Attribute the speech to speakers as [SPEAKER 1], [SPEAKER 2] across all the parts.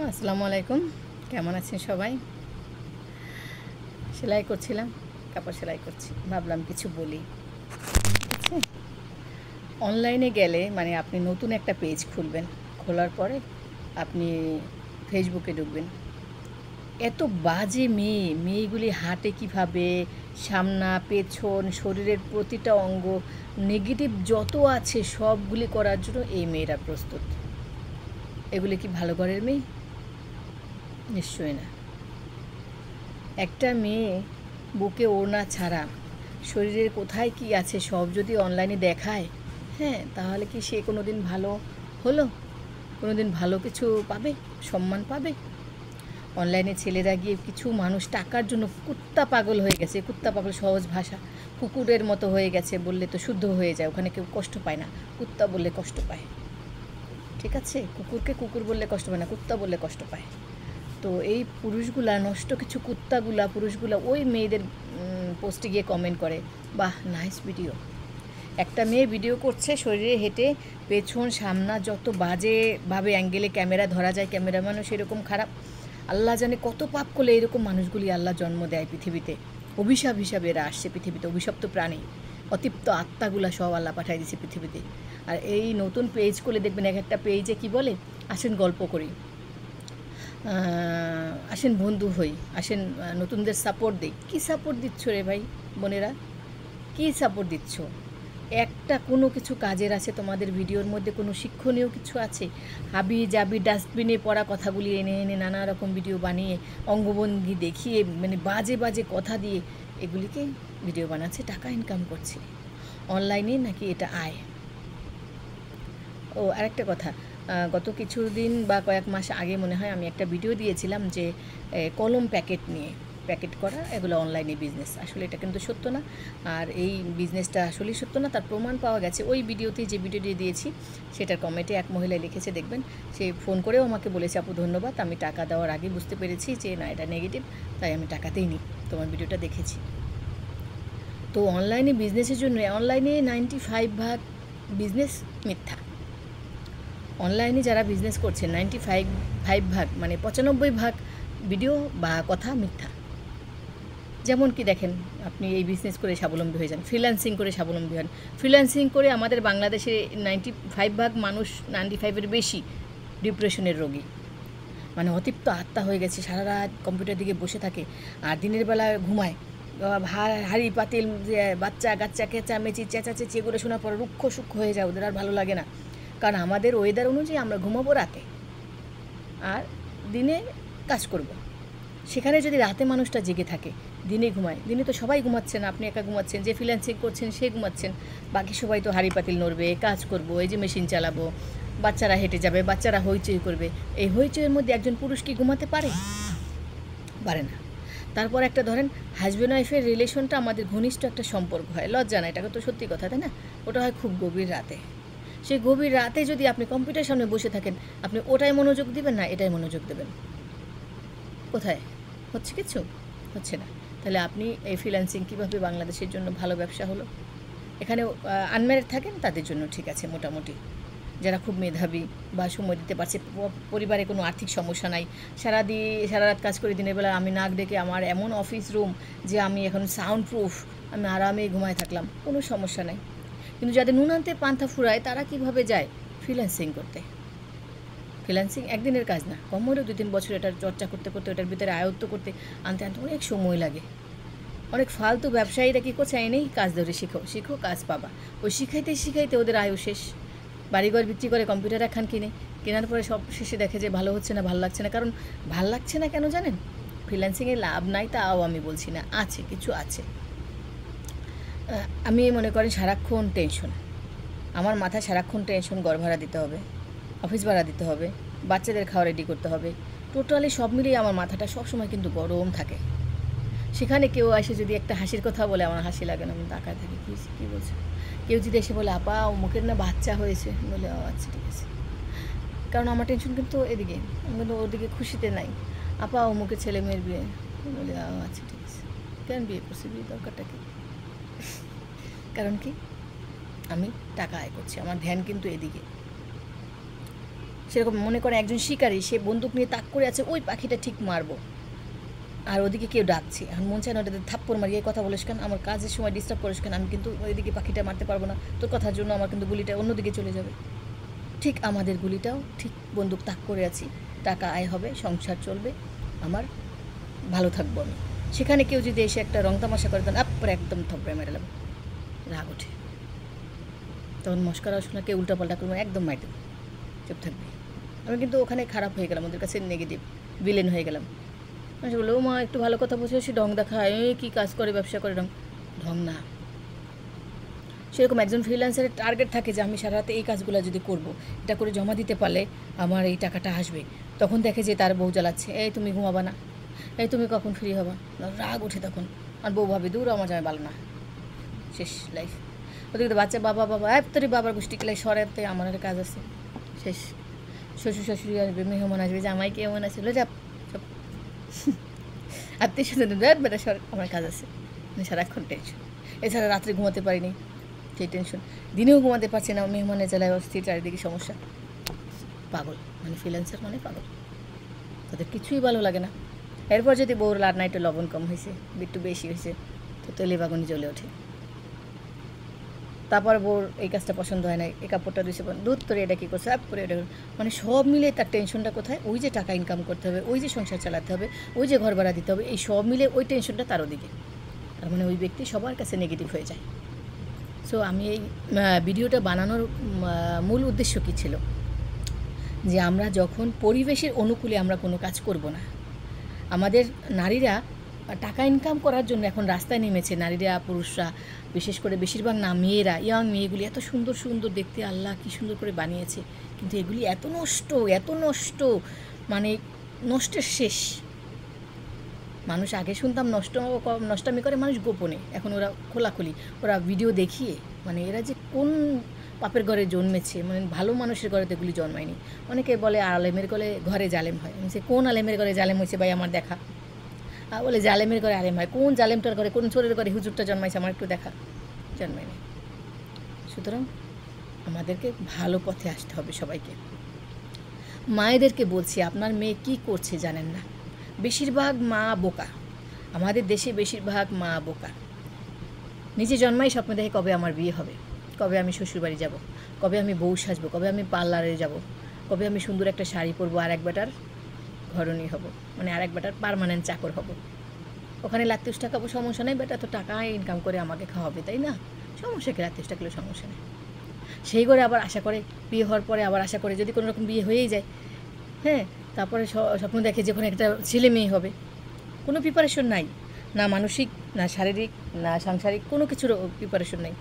[SPEAKER 1] আসসালামু আলাইকুম। কেমন আছেন সবাই? সেলাই করছিলাম, কাপড় সেলাই করছি, ভাবলাম কিছু বলি। ঠিক আছে, অনলাইনে গেলে মানে আপনি নতুন একটা পেজ খুলবেন, খোলার পরে আপনি ফেসবুকে ঢুকবেন। এত বাজে মেয়েগুলি হাঁটে কিভাবে, সামনা পেছন শরীরের প্রতিটা অঙ্গ নেগেটিভ যত আছে সবগুলি করার জন্য এই মেয়েরা প্রস্তুত। এগুলি কি ভালো ঘরের মেয়ে? নিশ্চয়ই না। একটা মেয়ে বুকে ওড়না ছাড়া শরীরের কোথায় কি আছে সব যদি অনলাইনে দেখায়, হ্যাঁ, তাহলে কি সে কোনো দিন ভালো হলো? কোনো দিন ভালো কিছু পাবে, সম্মান পাবে? অনলাইনে ছেলেরা গিয়ে কিছু মানুষ টাকার জন্য কুত্তা পাগল হয়ে গেছে। কুত্তা পাগল সহজ ভাষা, কুকুরের মতো হয়ে গেছে বললে তো শুদ্ধ হয়ে যায়। ওখানে কেউ কষ্ট পায় না, কুত্তা বললে কষ্ট পায়। ঠিক আছে, কুকুরকে কুকুর বললে কষ্ট পায় না, কুত্তা বললে কষ্ট পায়। তো এই পুরুষগুলা নষ্ট কিছু কুত্তাগুলা পুরুষগুলা ওই মেয়েদের পোস্টে গিয়ে কমেন্ট করে, বাহ নাইস ভিডিও। একটা মেয়ে ভিডিও করছে শরীরে হেঁটে, পেছন সামনা যত বাজেভাবে অ্যাঙ্গেলে ক্যামেরা ধরা যায়, ক্যামেরাম্যানও সেরকম খারাপ। আল্লাহ জানে কত পাপ করলে এরকম মানুষগুলি আল্লাহ জন্ম দেয় পৃথিবীতে। অভিশাপ হিসাবে এরা আসছে পৃথিবীতে, অভিশপ্ত প্রাণী, অতিপ্ত আত্মাগুলা সব আল্লাহ পাঠাই দিয়েছে পৃথিবীতে। আর এই নতুন পেজ করলে দেখবেন এক একটা পেজে কি বলে, আসেন গল্প করি, আসেন বন্ধু হই, আসেন নতুনদের সাপোর্ট দিই। কী সাপোর্ট দিচ্ছ রে ভাই বোনেরা? কী সাপোর্ট দিচ্ছ? একটা কোনো কিছু কাজের আছে তোমাদের ভিডিওর মধ্যে? কোনো শিক্ষণীয় কিছু আছে? হাবি জাবি ডাস্টবিনে পড়া কথাগুলি এনে এনে নানা রকম ভিডিও বানিয়ে অঙ্গভঙ্গি দেখিয়ে মানে বাজে বাজে কথা দিয়ে এগুলিকে ভিডিও বানাচ্ছে, টাকা ইনকাম করছে অনলাইনে। নাকি এটা আয়? ও আরেকটা কথা, গত কিছুদিন বা কয়েক মাস আগে মনে হয় আমি একটা ভিডিও দিয়েছিলাম যে কলম প্যাকেট নিয়ে, প্যাকেট করা এগুলো অনলাইনে বিজনেস। আসলে এটা কিন্তু সত্য না। আর এই বিজনেসটা আসলেই সত্য না, তার প্রমাণ পাওয়া গেছে ওই ভিডিওতে। যে ভিডিওটি দিয়েছি সেটার কমেন্টে এক মহিলা লিখেছে, দেখবেন, সে ফোন করেও আমাকে বলেছে, আপু ধন্যবাদ, আমি টাকা দেওয়ার আগে বুঝতে পেরেছি যে না এটা নেগেটিভ, তাই আমি টাকাতেই নিই, তোমার ভিডিওটা দেখেছি। তো অনলাইনে বিজনেসের জন্য অনলাইনে 95% বিজনেস মিথ্যা। অনলাইনে যারা বিজনেস করছে 95% মানে 95% ভিডিও বা কথা মিথ্যা। যেমন কি দেখেন, আপনি এই বিজনেস করে স্বাবলম্বী হয়ে যান, ফ্রিল্যান্সিং করে স্বাবলম্বী হন। ফ্রিল্যান্সিং করে আমাদের বাংলাদেশে 95% মানুষ, 95-এর বেশি ডিপ্রেশনের রোগী। মানে অতিপ্ত আত্মা হয়ে গেছে, সারা রাত কম্পিউটার দিকে বসে থাকে আর দিনের বেলা ঘুমায়। হাড়ি পাতিল বাচ্চা কাচ্চা চেঁচামেচি চেঁচাচেঁচি এগুলো শোনার পর রুক্ষ সূক্ষ্ম হয়ে যায়, ওদের আর ভালো লাগে না। কারণ আমাদের ওয়েদার অনুযায়ী আমরা ঘুমাবো রাতে আর দিনে কাজ করব। সেখানে যদি রাতে মানুষটা জেগে থাকে, দিনে ঘুমায়, দিনে তো সবাই ঘুমাচ্ছেন, আপনি একা ঘুমাচ্ছেন, যে ফ্রিল্যান্সিং করছেন সে ঘুমাচ্ছেন, বাকি সবাই তো হাড়ি পাতিল নড়বে, কাজ করব, এই যে মেশিন চালাবো, বাচ্চারা হেঁটে যাবে, বাচ্চারা হইচই করবে। এই হইচইয়ের মধ্যে একজন পুরুষ কি ঘুমাতে পারে? পারে না। তারপর একটা ধরেন হাজব্যান্ড ওয়াইফের রিলেশনটা আমাদের ঘনিষ্ঠ একটা সম্পর্ক হয়, লজ্জা না, এটা তো সত্যি কথা, তাই না? ওটা হয় খুব গভীর রাতে। সেই গভীর রাতে যদি আপনি কম্পিউটার সামনে বসে থাকেন, আপনি ওটাই মনোযোগ দিবেন না এটাই মনোযোগ দেবেন? কোথায় হচ্ছে? কিছু হচ্ছে না। তাহলে আপনি এই ফ্রিল্যান্সিং কীভাবে বাংলাদেশের জন্য ভালো ব্যবসা হলো? এখানে আনম্যারিড থাকেন তাদের জন্য ঠিক আছে মোটামুটি, যারা খুব মেধাবী বা সময় দিতে পারছে, পরিবারে কোনো আর্থিক সমস্যা নাই, সারা রাত কাজ করে দিনের বেলা আমি নাক ডেকে, আমার এমন অফিস রুম যে আমি এখন সাউন্ড প্রুফ, আমি আরামে ঘুমায় থাকলাম, কোনো সমস্যা নাই। কিন্তু যাদের নুনান্তে পান্থা ফুরায় তারা কিভাবে যায় ফ্রিল্যান্সিং করতে? ফ্রিল্যান্সিং একদিনের কাজ না, কম হলেও 2-3 বছর এটার চর্চা করতে করতে এটার ভিতরে আয়ত্ত করতে আনতে আনতে অনেক সময় লাগে। অনেক ফালতু ব্যবসায়ীরা কী করছে, এনেই কাজ ধরে শিখো কাজ পাবা, ওই শিখাইতে ওদের আয়ু শেষ। বাড়িঘর বিক্রি করে কম্পিউটার একখান কেনার পরে সব শেষে দেখে যে ভালো হচ্ছে না, ভালো লাগছে না। কারণ ভাল লাগছে না কেন জানেন? ফ্রিল্যান্সিংয়ে লাভ নাই তাও আমি বলছি না, আছে, কিছু আছে। আমি মনে করেন সারাক্ষণ টেনশন, আমার মাথায় সারাক্ষণ টেনশন, ঘর ভাড়া দিতে হবে, অফিস ভাড়া দিতে হবে, বাচ্চাদের খাওয়া রেডি করতে হবে, টোটালি সব মিলিয়ে আমার মাথাটা সবসময় কিন্তু গরম থাকে। সেখানে কেউ এসে যদি একটা হাসির কথা বলে আমার হাসি লাগে না, আমি তাকায় থাকি, কী বলছে। কেউ যদি এসে বলে আপা মুখের না বাচ্চা হয়েছে, বলে ও আচ্ছা ঠিক আছে। কারণ আমার টেনশন কিন্তু এদিকে, আমি কিন্তু ওদিকে খুশিতে নাই। আপা মুখের ছেলে মেয়ের বিয়ে, বলে ও আচ্ছা ঠিক আছে। কেন বিয়ে করছি, বিয়ে দরকারটা কি? কারণ কি, আমি টাকা আয় করছি, আমার ধ্যান কিন্তু এদিকে। সেরকম মনে করে একজন শিকারী, সে বন্দুক নিয়ে তাক করে আছে, ওই পাখিটা ঠিক মারবো, আর ওদিকে কেউ ডাকছে, আর মন চায় না ওটাতে থাপ্পড় মারি, এই কথা বলিস কেন, আমার কাজের সময় ডিস্টার্ব করিস কেন, আমি কিন্তু ওইদিকে পাখিটা মারতে পারবো না, তোর কথার জন্য আমার কিন্তু গুলিটা অন্যদিকে চলে যাবে। ঠিক আমাদের গুলিটাও ঠিক বন্দুক তাক করে আছি, টাকা আয় হবে, সংসার চলবে, আমার ভালো থাকবো আমি। সেখানে কেউ যদি এসে একটা রং তামাশা করে দেন, পরে একদম থপড়ে মেরালাম, রাগ ওঠে, তখন মস্করা শোনা কেউ উল্টাপাল্টা করবো, একদম মাইতে চুপ থাকবে। আমি কিন্তু ওখানে খারাপ হয়ে গেলাম, ওদের কাছে নেগেটিভ ভিলেন হয়ে গেলাম। মানুষ বললো, ও মা একটু ভালো কথা বলছে, সে ঢং দেখায়, কী কাজ করে, ব্যবসা করে, ঢং না। সেরকম একজন ফ্রিল্যান্সারের টার্গেট থাকে যে আমি সারা রাতে এই কাজগুলো যদি করব, এটা করে জমা দিতে পারলে আমার এই টাকাটা আসবে। তখন দেখে যে তার বউ জ্বালাচ্ছে, এই তুমি ঘুমাবা না, এই তুমি কখন ফ্রি হবা, রাগ ওঠে তখন। আর বউ ভাবে, দূর আমার জামাই ভালো না, শেষ লাইফ। ওদিকে তো বাচ্চা, বাবা বাবা তোরই বাবার গোষ্ঠী কেলাই সরাতে, আমার একটা কাজ আছে, শেষ। শ্বশুর শাশুড়ি আসবে, মেহমান আসবে, জামাই কেমন আছে, যা সব আত্মীয় স্বজন, বেটা সর, আমার কাজ আছে, সারাক্ষণ টেনশন। এছাড়া রাত্রে ঘুমাতে পারিনি, সেই টেনশন, দিনেও ঘুমাতে পারছি না, মেহমানের জ্বালায় অস্থির, চারিদিকে সমস্যা। পাগল, মানে ফ্রিল্যান্সার মানে পাগল, তাদের কিছুই ভালো লাগে না। এরপর যদি বউর লাট নাইটে লবণ কম হয়েছে, একটু বেশি হয়েছে, তো তেলে বাগুনি জ্বলে ওঠে। তারপর বউর এই কাজটা পছন্দ হয় না, এই কাপড়টা দিয়েছে, দুধ করে এটা কী করছে, করে এটা, মানে সব মিলে তার টেনশনটা কোথায়, ওই যে টাকা ইনকাম করতে হবে, ওই যে সংসার চালাতে হবে, ওই যে ঘর ভাড়া দিতে হবে, এই সব মিলে ওই টেনশনটা তার ওদিকে। তার মানে ওই ব্যক্তি সবার কাছে নেগেটিভ হয়ে যায়। সো আমি এই ভিডিওটা বানানোর মূল উদ্দেশ্য কী ছিল, যে আমরা যখন পরিবেশের অনুকূলে আমরা কোনো কাজ করব না। আমাদের নারীরা টাকা ইনকাম করার জন্য এখন রাস্তায় নেমেছে, নারীরা, পুরুষরা, বিশেষ করে বেশিরভাগ না মেয়েরা, ইয়াং মেয়েগুলি এত সুন্দর সুন্দর দেখতে, আল্লাহ কী সুন্দর করে বানিয়েছে, কিন্তু এগুলি এত নষ্ট, মানে নষ্টের শেষ। মানুষ আগে শুনতাম নষ্টামি করে মানুষ গোপনে, এখন ওরা খোলাখুলি, ওরা ভিডিও দেখিয়ে, মানে এরা যে কোন পাপের ঘরে জন্মেছে, মানে ভালো মানুষের ঘরে তো এগুলি জন্মায়নি। অনেকে বলে আলেমের ঘরে জালেম হয়, সে কোন আলেমের ঘরে জালেম হয়েছে ভাই আমার দেখা, বলে জালেমের ঘরে আলেম হয়, কোন জালেমটার ঘরে, কোন চোরের ঘরে হুজুরটা জন্মাইছে আমার একটু দেখা, জন্মায়নি। সুতরাং আমাদেরকে ভালো পথে আসতে হবে সবাইকে। মায়েদেরকে বলছি, আপনার মেয়ে কি করছে জানেন না, বেশিরভাগ মা বোকা, আমাদের দেশে বেশিরভাগ মা বোকা। নিজে জন্মাই স্বপ্ন দেখে কবে আমার বিয়ে হবে, কবে আমি শ্বশুরবাড়ি যাব, কবে আমি বউ সাজবো, কবে আমি পার্লারে যাব, কবে আমি সুন্দর একটা শাড়ি পরবো, আর এক বেটার ঘরণী হব, মানে আর এক বেটার পার্মানেন্ট চাকর হব, ওখানে লাত্তিস টাকাবো, সমস্যা নেই, বেটা তো টাকা ইনকাম করে আমাকে খাওয়াবে, তাই না, সমস্যা কি, লাত্তিস টাকলে সমস্যা নেই। সেই করে আবার আশা করে, বিয়ে হওয়ার পরে আবার আশা করে যদি কোনো রকম বিয়ে হয়েই যায়, হ্যাঁ, তারপরে স্বপ্ন দেখে যখন একটা ছেলে মেয়ে হবে, কোনো প্রিপারেশন নাই, না মানসিক, না শারীরিক, না সাংসারিক, কোনো কিছুর প্রিপারেশন নেই।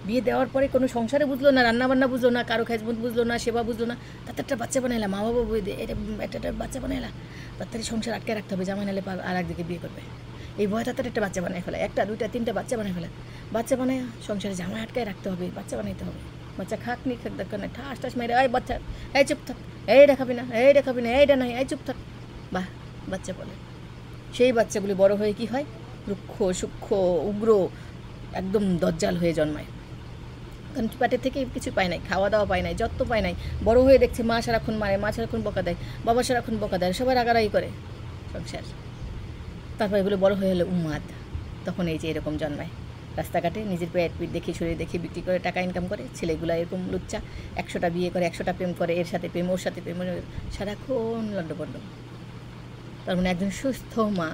[SPEAKER 1] বিয়ে দেওয়ার পরে কোনো সংসারে বুঝলো না, রান্নাবান্না বুঝলো না, কারো খেজমত বুঝলো না, সেবা বুঝলো না, তাতে একটা বাচ্চা বানাইলা, মা বাবা বই দিয়ে একটা বাচ্চা বানাইলা, তাড়াতাড়ি সংসার আটকে রাখতে হবে, জামাই নাহলে আর একদিকে বিয়ে করবে, এই ভয় তাড়াতাড়ি একটা বাচ্চা বানায় ফেলা, একটা দুইটা তিনটা বাচ্চা বানায় ফেলা, বাচ্চা বানায় সংসারে জামাই আটকায় রাখতে হবে, বাচ্চা বানাইতে হবে, বাচ্চা খাক নি খাক দরকার নাই, ঠাস মেরে, এই বাচ্চা, এই চুপ থাক, এইটা খাবি না, এইটা খাবি না, এইটা নাই, এই চুপ থাক, বাহ, বাচ্চা বলে। সেই বাচ্চাগুলি বড় হয়ে কি হয়, রুক্ষ সূক্ষ্ম উগ্র, একদম দজ্জাল হয়ে জন্মায়, কারণ পেটের থেকে কিছু পায় নাই, খাওয়া দাওয়া পায় নাই, যত্ন পায় নাই, বড় হয়ে দেখছে মা সারাক্ষণ মারে, মা সারাক্ষণ বকা দেয়, বাবা সারাক্ষণ বকা দেয়, সবাই রাগারাগি করে সংসার। তারপর এগুলো বড় হয়ে হলো উন্মাদ, তখন এই যে এরকম জন্মায়, রাস্তাঘাটে নিজের পেট পিঠ দেখি, শরীর দেখি, বিক্রি করে টাকা ইনকাম করে, ছেলেগুলো এরকম লুচ্চা, 100টা বিয়ে করে, 100টা প্রেম করে, এর সাথে প্রেম, ওর সাথে প্রেম, সারাক্ষণ লণ্ডভণ্ড। তার মানে একজন সুস্থ মা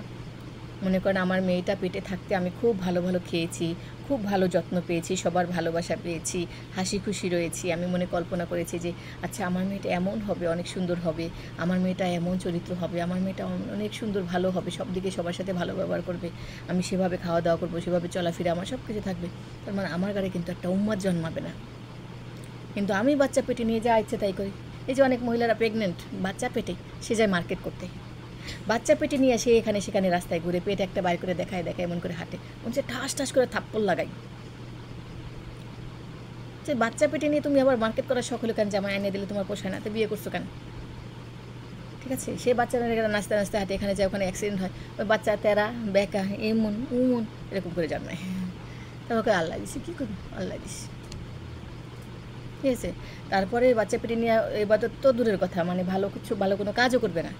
[SPEAKER 1] মনে করেন, আমার মেয়েটা পেটে থাকতে আমি খুব ভালো ভালো খেয়েছি, খুব ভালো যত্ন পেয়েছি, সবার ভালোবাসা পেয়েছি, হাসি খুশি রয়েছি, আমি মনে কল্পনা করেছি যে আচ্ছা আমার মেয়েটা এমন হবে, অনেক সুন্দর হবে, আমার মেয়েটা এমন চরিত্র হবে, আমার মেয়েটা অনেক সুন্দর ভালো হবে, সব দিকে সবার সাথে ভালো ব্যবহার করবে, আমি সেভাবে খাওয়া দাওয়া করবো, সেভাবে চলাফেরা, আমার সব কিছু থাকবে। তার মানে আমার ঘরে কিন্তু একটা উম্মাদ জন্মাবে না, কিন্তু আমি বাচ্চা পেটে নিয়ে যা ইচ্ছে তাই করি। এই যে অনেক মহিলারা প্রেগনেন্ট, বাচ্চা পেটে, সে যায় মার্কেট করতে, বাচ্চা পেটে নিয়ে আসে, এখানে সেখানে রাস্তায় ঘুরে পেট একটা বাইর করে দেখায় এমন করে হাঁটে, বলছে ঠাস ঠাস করে থাপ্পড় লাগাই। যে বাচ্চা পেটে নিয়ে তুমি আবার মার্কেট করার শখ হলো কেন, জামা এনে দিলে তোমার পোষায় না, তো বিয়ে করছো কেন? ঠিক আছে, সে বাচ্চা নাচতে নাচতে হাঁটে, এখানে যায়, ওখানে অ্যাক্সিডেন্ট হয়, ওই বাচ্চা তেরা বেকা এমন উমন এরকম করে জন্মায়, তোমাকে আল্লাহ দিছে, কী করবো, আল্লাহ দিছে। ঠিক আছে? তারপরে বাচ্চা পেটে নিয়ে ইবাদত তো দূরের কথা, মানে ভালো কোনো কাজও করবে না,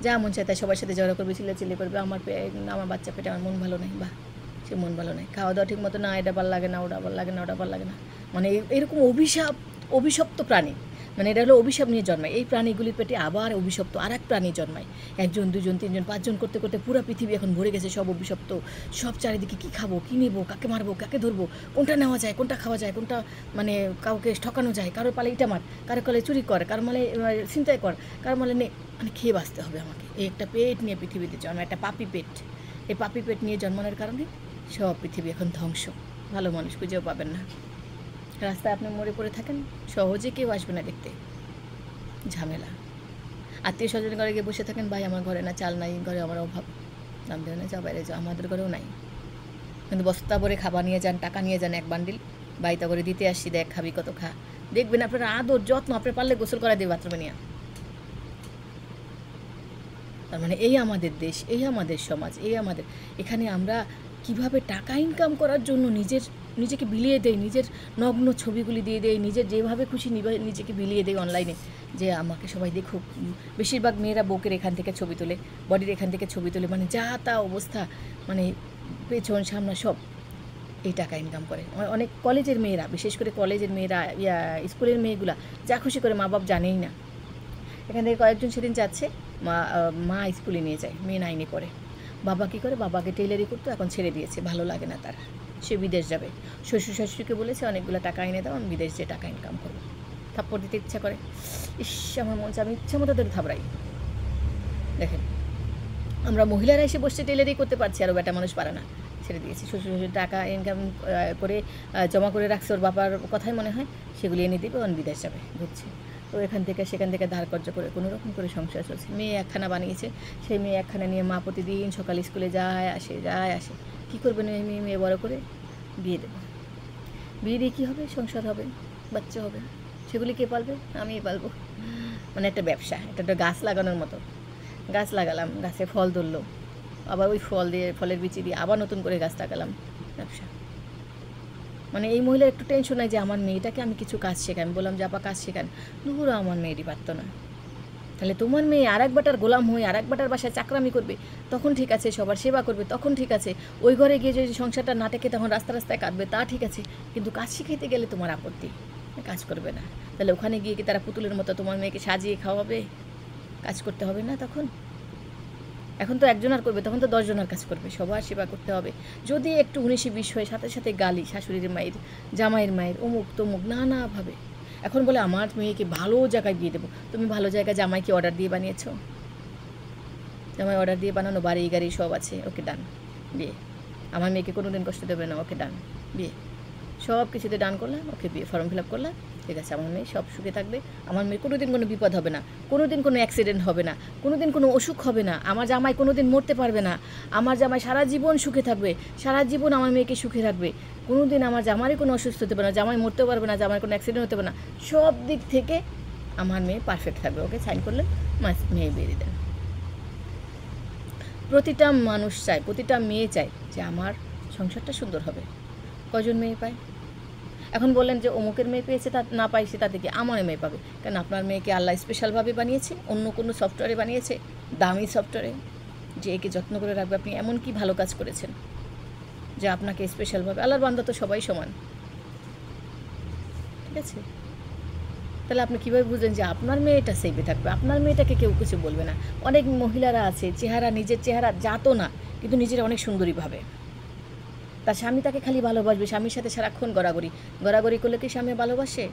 [SPEAKER 1] যা মন চায় তাই সবার সাথে ঝগড়া করবে, চিল্লাচিল্লি করবে, আমার বাচ্চা পেটে আমার মন ভালো নেই, বাহ সে মন ভালো নেই, খাওয়া দাওয়া ঠিক মতো না, এটা ভালো লাগে না, ওটা ভালো লাগে না, ওটা ভালো লাগে না, মানে এরকম অভিশপ্ত প্রাণী, মানে এটা হলো অভিশাপ নিয়ে জন্মায়। এই প্রাণীগুলির পেটে আবার অভিশপ্ত আর এক প্রাণী জন্মায়, 1 জন 2 জন 3 জন 5 জন করতে করতে পুরো পৃথিবী এখন ভরে গেছে সব অভিশপ্ত, সব চারিদিকে কী খাবো, কী নেবো, কাকে মারবো, কাকে ধরবো, কোনটা নেওয়া যায়, কোনটা খাওয়া যায়, কোনটা মানে কাউকে ঠকানো যায়, কারোর পালে ইটা মার, কারোর পালে চুরি কর, কারোর মালে ছিনতাই কর, কারোর মালে মানে খেয়ে বাঁচতে হবে আমাকে। এই একটা পেট নিয়ে পৃথিবীতে জন্ম, একটা পাপি পেট, এই পাপি পেট নিয়ে জন্মানোর কারণে সব পৃথিবী এখন ধ্বংস, ভালো মানুষ খুঁজেও পাবেন না, রাস্তায় আপনি মরে পড়ে থাকেন, সহজে কেউ আসবে না দেখতে, ঝামেলা। আত্মীয় স্বজন ঘরে গিয়ে বসে থাকেন, ভাই আমার ঘরে না চাল নাই, ঘরে আমার অভাব, দাম দেবে না, যাও বাইরে যাও, আমাদের ঘরেও নাই, কিন্তু বস্তা ভরে খাবার নিয়ে যান, টাকা নিয়ে যান 1 বান্ডিল, বাড়িতে করে দিতে আসছি, দেখ খাবি কত খা, দেখবেন আপনারা আদর যত্ন, আপনার পারলে গোসল করা দেবে বাথরুমে নিয়ে। তার মানে এই আমাদের দেশ, এই আমাদের সমাজ, এই আমাদের এখানে আমরা কিভাবে টাকা ইনকাম করার জন্য নিজেকে বিলিয়ে দেই, নিজের নগ্ন ছবিগুলি দিয়ে দেই, নিজের যেভাবে খুশি নিজেকে বিলিয়ে দেই অনলাইনে, যে আমাকে সবাই দেখুক। বেশিরভাগ মেয়েরা বুকের এখান থেকে ছবি তোলে, বডির এখান থেকে ছবি তোলে, মানে যা তা অবস্থা, মানে পেছন সামনা সব এই টাকা ইনকাম করে। অনেক কলেজের মেয়েরা, বিশেষ করে কলেজের মেয়েরা, স্কুলের মেয়েগুলা যা খুশি করে, মা বাপ জানেই না। এখান থেকে কয়েকজন সেদিন যাচ্ছে, মা স্কুলে নিয়ে যায়, মেয়ে 9-এ পড়ে, বাবা কী করে, বাবাকে টেইলারি করতো, এখন ছেড়ে দিয়েছে, ভালো লাগে না তার, সে বিদেশ যাবে, শ্বশুর শাশুড়িকে বলেছে অনেকগুলো টাকা এনে দাও, আমি বিদেশ যেয়ে টাকা ইনকাম করবো। থাপ্পড় দিতে ইচ্ছা করে, ইস আমার মন চায় আমি ইচ্ছা মতো ধরে থাবড়াই। দেখেন আমরা মহিলারা এসে বসে টেইলারি করতে পারছি, আরও বেটা মানুষ পারে না, ছেড়ে দিয়েছি। শ্বশুর শাশুড়ি টাকা ইনকাম করে জমা করে রাখছে, ওর বাবার কথাই মনে হয়, সেগুলি এনে দিবে, অন বিদেশ যাবে, বুঝছি। তো এখান থেকে সেখান থেকে ধার কর্য করে কোনো রকম করে সংসার চলছে। মেয়ে 1খানা বানিয়েছে, সেই মেয়ে 1খানা নিয়ে মা প্রতিদিন সকাল স্কুলে যায় আসে। কী করবেন এই মেয়ে বড় করে বিয়ে দেবো, বিয়ে দিয়ে কী হবে, সংসার হবে, বাচ্চা হবে, সেগুলি কে পালবে, আমিই পালবো। মানে একটা ব্যবসা, একটা গাছ লাগানোর মতো, গাছ লাগালাম, গাছে ফল ধরলো, আবার ওই ফলের বিচি দিয়ে আবার নতুন করে গাছ লাগালাম, ব্যবসা। মানে এই মহিলার একটু টেনশন নাই যে আমার মেয়েটাকে আমি কিছু কাজ শেখাই, আমি বললাম যে আপা কাজ শেখান, দুপুরও আমার মেয়েরই পারতো না। তাহলে তোমার মেয়ে আর এক বাটার গোলাম হয়ে আর এক বাটার বাসায় চাকরামি করবে, তখন ঠিক আছে, সবার সেবা করবে, তখন ঠিক আছে, ওই ঘরে গিয়ে যদি সংসারটা না টেকে তখন রাস্তায় কাঁদবে, তা ঠিক আছে, কিন্তু কাজ শিখাইতে গেলে তোমার আপত্তি, কাজ করবে না। তাহলে ওখানে গিয়ে কি তারা পুতুলের মতো তোমার মেয়েকে সাজিয়ে খাওয়াবে, কাজ করতে হবে না তখন? এখন তো একজনের করবে, তখন তো 10 জনের কাজ করবে, সবার সেবা করতে হবে। যদি একটু 19-20 হয়ে সাথে সাথে গালি, শাশুড়ির মায়ের, জামাইয়ের মায়ের, অমুক তমুক নানাভাবে। এখন বলে আমার মেয়েকে ভালো জায়গায় বিয়ে দেবো, তুমি ভালো জায়গায় জামাইকে অর্ডার দিয়ে বানিয়েছো, জামাই অর্ডার দিয়ে বানানো, বাড়ি গাড়ি সব আছে, ওকে ডান বিয়ে। আমার মেয়েকে কোনো দিন কষ্ট দেবে না, ওকে ডান বিয়ে, সব কিছুতে ডান করলাম, ওকে বিয়ে, ফর্ম ফিল আপ করলাম, ঠিক আছে, আমার মেয়ে সব সুখে থাকবে, আমার মেয়ে কোনো দিন কোনো বিপদ হবে না, কোনো দিন কোনো অ্যাক্সিডেন্ট হবে না, কোনো দিন কোনো অসুখ হবে না, আমার জামাই কোনো দিন মরতে পারবে না, আমার জামাই সারা জীবন সুখে থাকবে, সারা জীবন আমার মেয়েকে সুখে রাখবে, কোনো দিন আমার জামারই কোনো অসুস্থ হতে পারে না, জামাই মরতেও পারবে না, জামাই কোনো অ্যাক্সিডেন্ট হতে পারে না, সব দিক থেকে আমার মেয়ে পারফেক্ট থাকবে। ওকে সাইন করলে মেয়ে বিয়ে দিয়ে দেন। প্রতিটা মানুষ চায়, প্রতিটা মেয়ে চায় যে আমার সংসারটা সুন্দর হবে। কজন মেয়ে পায়? এখন বললেন যে অমুকের মেয়ে পেয়েছে, তা না পাইছে, তাতে কি আমার মেয়ে পাবে? কারণ আপনার মেয়েকে আল্লাহ স্পেশালভাবে বানিয়েছে, অন্য কোনো সফটওয়্যারে বানিয়েছে, দামি সফটওয়্যারে, যে একে যত্ন করে রাখবে। আপনি এমন কি ভালো কাজ করেছেন যে আপনাকে স্পেশালভাবে, আল্লাহর বান্দা তো সবাই সমান, ঠিক আছে? তাহলে আপনি কীভাবে বুঝলেন যে আপনার মেয়েটা সেফে থাকবে, আপনার মেয়েটাকে কেউ কিছু বলবে না? অনেক মহিলারা আছে নিজের চেহারা যাতো না, কিন্তু নিজেরা অনেক সুন্দরী ভাবে, তার স্বামী তাকে খালি ভালোবাসবে, স্বামীর সাথে সারাক্ষণ গড়াগড়ি করলে কি স্বামী ভালোবাসে?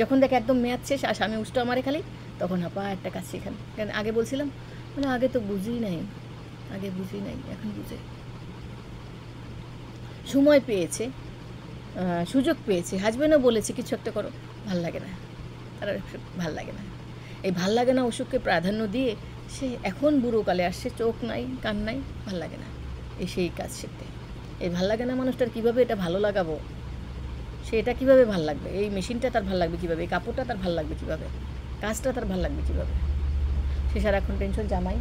[SPEAKER 1] যখন দেখে একদম মেয়াদ শেষ আর স্বামী উষ্টো আমারে খালি, তখন আপা একটা কাজ শেখান। কেন আগে বলছিলাম, মানে আগে তো বুঝি নাই, এখন বুঝে, সময় পেয়েছে, সুযোগ পেয়েছে, হাজবেন্ডও বলেছে কিছু একটা করো, ভাল লাগে না, তার ভাল লাগে না। এই ভাল লাগে না অসুখকে প্রাধান্য দিয়ে সে এখন বুড়োকালে আসছে, চোখ নাই কান নাই, ভাল লাগে না, সেই কাজ শিখতে। এই ভাল লাগে না মানুষটার কীভাবে এটা ভালো লাগাবো, সে এটা কীভাবে ভাল লাগবে, এই মেশিনটা তার ভাল লাগবে কীভাবে, এই কাপড়টা তার ভাল লাগবে কীভাবে, কাজটা তার ভাল লাগবে কীভাবে? সে সারাক্ষণ টেনশন, জামাই